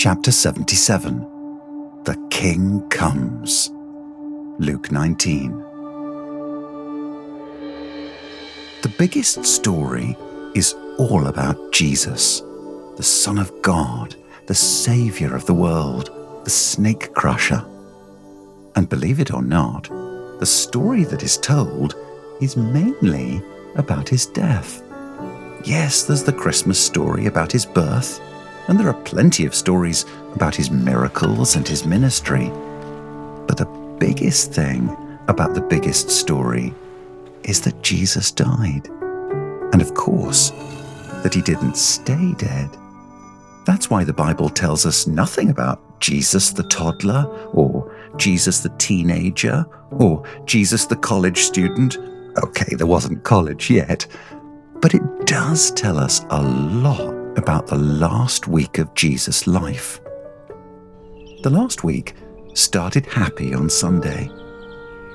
Chapter 77. The King Comes. Luke 19. The biggest story is all about Jesus, the Son of God, the Saviour of the world, the snake crusher. And believe it or not, the story that is told is mainly about his death. Yes, there's the Christmas story about his birth, and there are plenty of stories about his miracles and his ministry. But the biggest thing about the biggest story is that Jesus died. And of course, that he didn't stay dead. That's why the Bible tells us nothing about Jesus the toddler, or Jesus the teenager, or Jesus the college student. Okay, there wasn't college yet. But it does tell us a lot about the last week of Jesus' life. The last week started happy on Sunday,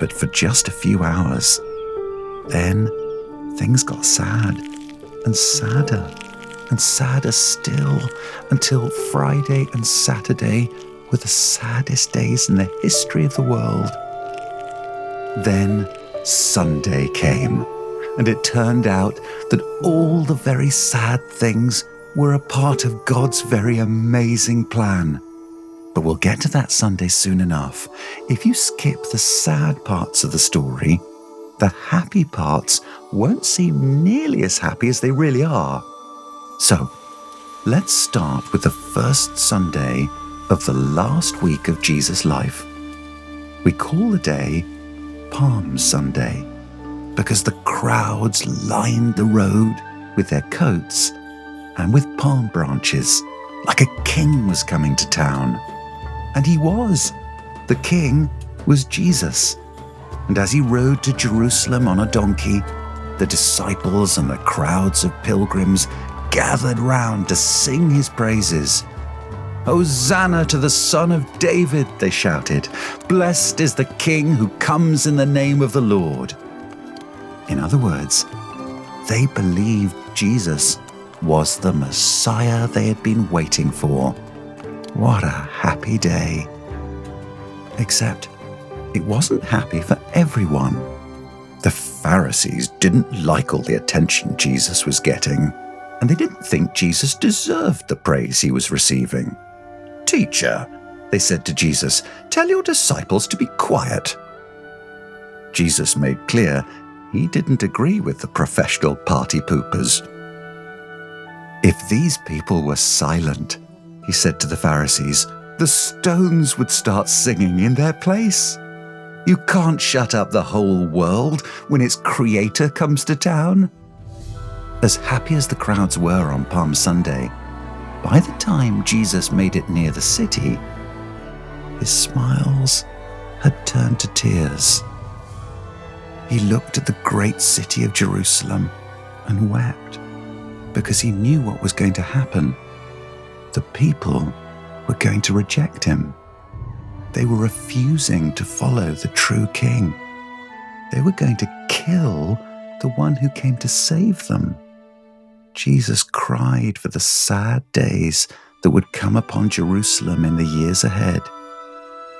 but for just a few hours. Then things got sad, and sadder, and sadder still, until Friday and Saturday were the saddest days in the history of the world. Then Sunday came, and it turned out that all the very sad things were a part of God's very amazing plan. But we'll get to that Sunday soon enough. If you skip the sad parts of the story, the happy parts won't seem nearly as happy as they really are. So, let's start with the first Sunday of the last week of Jesus' life. We call the day Palm Sunday because the crowds lined the road with their coats and with palm branches, like a king was coming to town. And he was. The king was Jesus. And as he rode to Jerusalem on a donkey, the disciples and the crowds of pilgrims gathered round to sing his praises. "Hosanna to the Son of David," they shouted. "Blessed is the King who comes in the name of the Lord." In other words, they believed Jesus was the Messiah they had been waiting for. What a happy day. Except it wasn't happy for everyone. The Pharisees didn't like all the attention Jesus was getting, and they didn't think Jesus deserved the praise he was receiving. "Teacher," they said to Jesus, "tell your disciples to be quiet." Jesus made clear he didn't agree with the professional party poopers. "If these people were silent," he said to the Pharisees, "the stones would start singing in their place. You can't shut up the whole world when its creator comes to town." As happy as the crowds were on Palm Sunday, by the time Jesus made it near the city, his smiles had turned to tears. He looked at the great city of Jerusalem and wept, because he knew what was going to happen. The people were going to reject him. They were refusing to follow the true king. They were going to kill the one who came to save them. Jesus cried for the sad days that would come upon Jerusalem in the years ahead.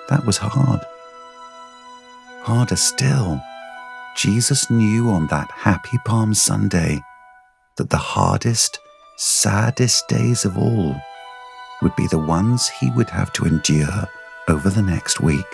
That was hard. Harder still, Jesus knew on that happy Palm Sunday that the hardest, saddest days of all would be the ones he would have to endure over the next week.